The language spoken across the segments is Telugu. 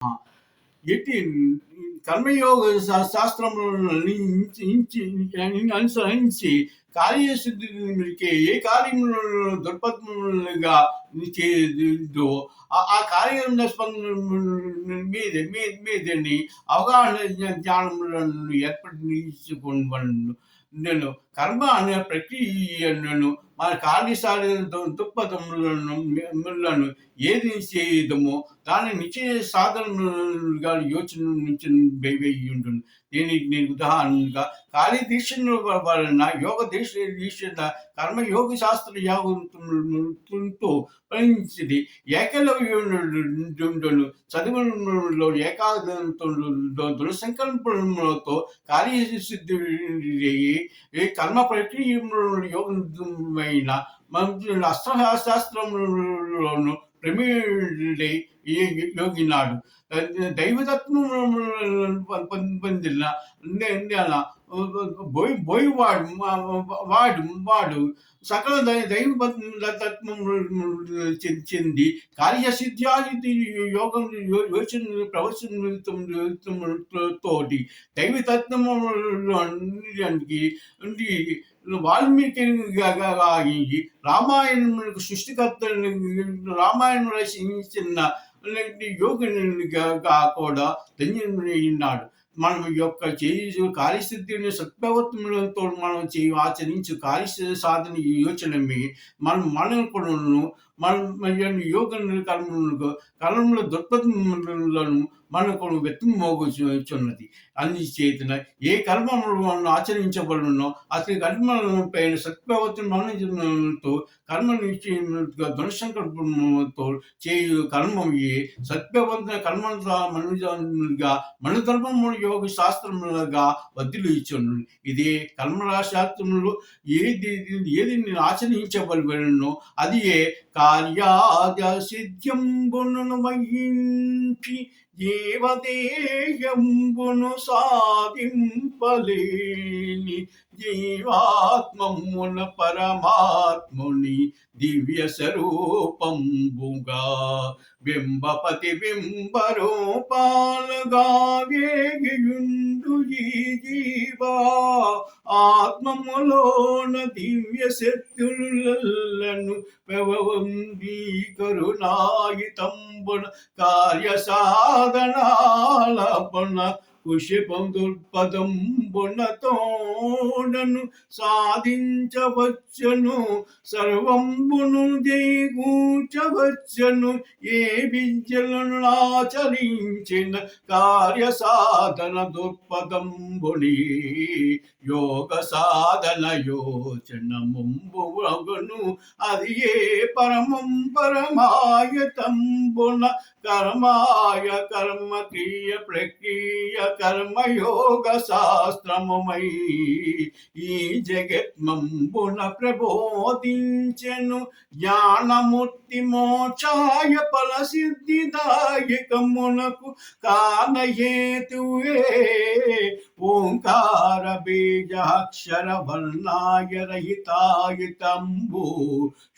ఆ! ఎట్టి కర్మయోగ శాస్త్రములను అనుసరించి కార్యసిద్ధికి ఏ కార్యములను దుర్పథములుగా చేయదో ఆ కార్యం మీదని అవగాహన జ్ఞానములను ఏర్పడించుకోవలను. నేను కర్మ అనే ప్రక్రియను మన కార్యసాధన దృక్పథములను ఏది చేయదమో దాన్ని నిశ్చయ సాధనగా యోచన నుంచి వేయుండును. దీనికి నేను ఉదాహరణగా కాళీ దీక్షను వలన యోగ దీక్ష కర్మయోగి శాస్త్ర యాగంతో ఫలించింది. ఏకలవ్యుండును చదువులో ఏకాగ్రతతో దృఢ సంకల్పములతో కార్యసిద్ధి కర్మ ప్రక్రియ యోగమైన అస్త్రశాస్త్రములోను ప్రమేయుడై యోగినాడు. దైవతత్వము పొందిన వాడు సకల దైవ తత్వము చెంది కార్యసిద్ధ్యాది యోగం యోచన ప్రవచనతోటి దైవతత్వముకి వాల్మీకి రామాయణములకు సృష్టికర్త రామాయణం రచించిన యోగిగా కూడా ధన్యుడైనాడు. మనం యొక్క కార్యసిద్ధిని సత్ప్రవర్తనతో మనం ఆచరించు కార్య సాధన యోచనమే మనం కూడా మన యోగ కర్మల దృక్పథములను మనకు వ్యక్తమోగుచున్నది. అందుచేతన ఏ కర్మలను ఆచరించబడునో అతని కర్మలపై సత్ప్రవర్తనతో కర్మ నిశ్చయంగా దుఃసంకల్పంతో చేయు కర్మయే సత్ప్రవర్తన కర్మలుగా మనధర్మములు యోగ శాస్త్రములుగా వదిలి ఇచ్చును. ఇదే కర్మశాస్త్రములు ఏది ఆచరించబడినో అది ఏ కార్యాద సిద్ధ్యంబును వహించి జీవదేహంబును సాధింపలేని జీవాత్మమున పరమాత్ముని దివ్య స్వరూపంబుగా బింబపతి బింబరూపాలుగా వేగియుండు ఈ జీవా ఆత్మములోన దివ్య శక్తులను పెవంది కరుణాయితంబున కార్య సాధనాలపన కుశిపం దుర్పదంబునతోడను సాధించవచ్చును సర్వంబును జయగూర్చవచ్చును ఏ విద్యలను ఆచరించిన కార్య సాధన దుర్పదంబుని యోగ సాధన యోచనముంబును అది ఏ పరమం పరమాయతంబున కర్మాయ కర్మ క్రియ ప్రక్రియ కర్మయోగ శాస్త్రముమై ఈ జగత్మంబున ప్రబోధించెను జ్ఞానమూర్తి మోక్షాయ ఫల సిద్ధిదాయకమునకు కారణహేతువే ఓంకార బీజాక్షర వర్ణాయ రహితాయితంబు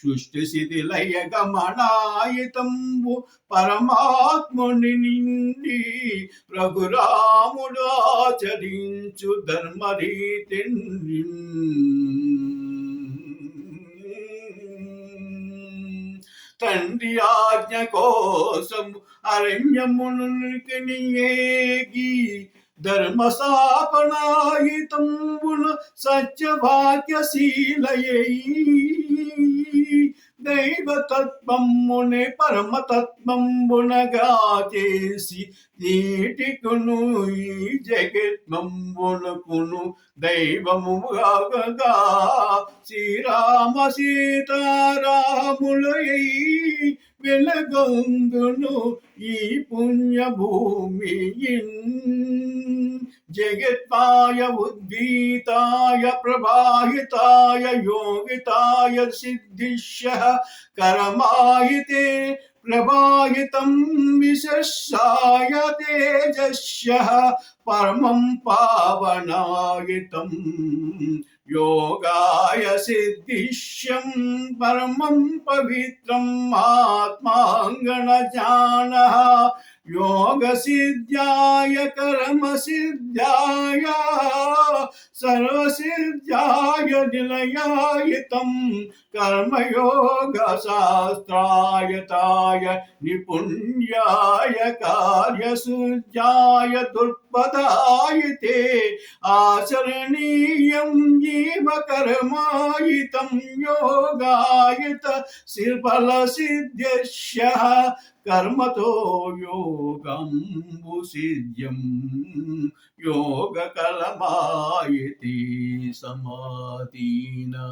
సృష్టి స్థితి లయ గమనాయితంబు పరమాత్ముని నిండి రఘురాముడు ఆచరించు ధర్మరీతి తండ్రి ఆజ్ఞ కోసం అరణ్యమునికి ఏగి ధర్మ స్థాపనాయితంబున సత్యవాక్యశీలయై దైవతత్వమునే పరమతత్వమునగా చేసి నీటికును ఈ జగత్మంబునకును దైవముగా శ్రీరామ సీతారాములై వెలగొందును ఈ పుణ్యభూమి జగత్పాయ ఉద్గీతాయ ప్రభాహితాయ యోగితాయ సిద్ధిష్య కరమాయితే ప్రభాయితం విశేషాయ తేజస్య పరమం పావనాయితం యోగాయ సిద్ధిష్యం పరమం పవిత్రం ఆత్మాంగణ జ్ఞాన योगसिद्ध्याय कर्मसिद्ध्याय सर्वसिद्ध्याय निलयायितं कर्मयोगशास्त्रायताय निपुण्याय कार्यसिद्ध्याय दुर्पदायते आचरणीयं जीव कर्मायितं योगायत फलसिद्ध्यस्यः कर्मतो योगम्बुसिद्ध्यं योगकलमायति समाधीना।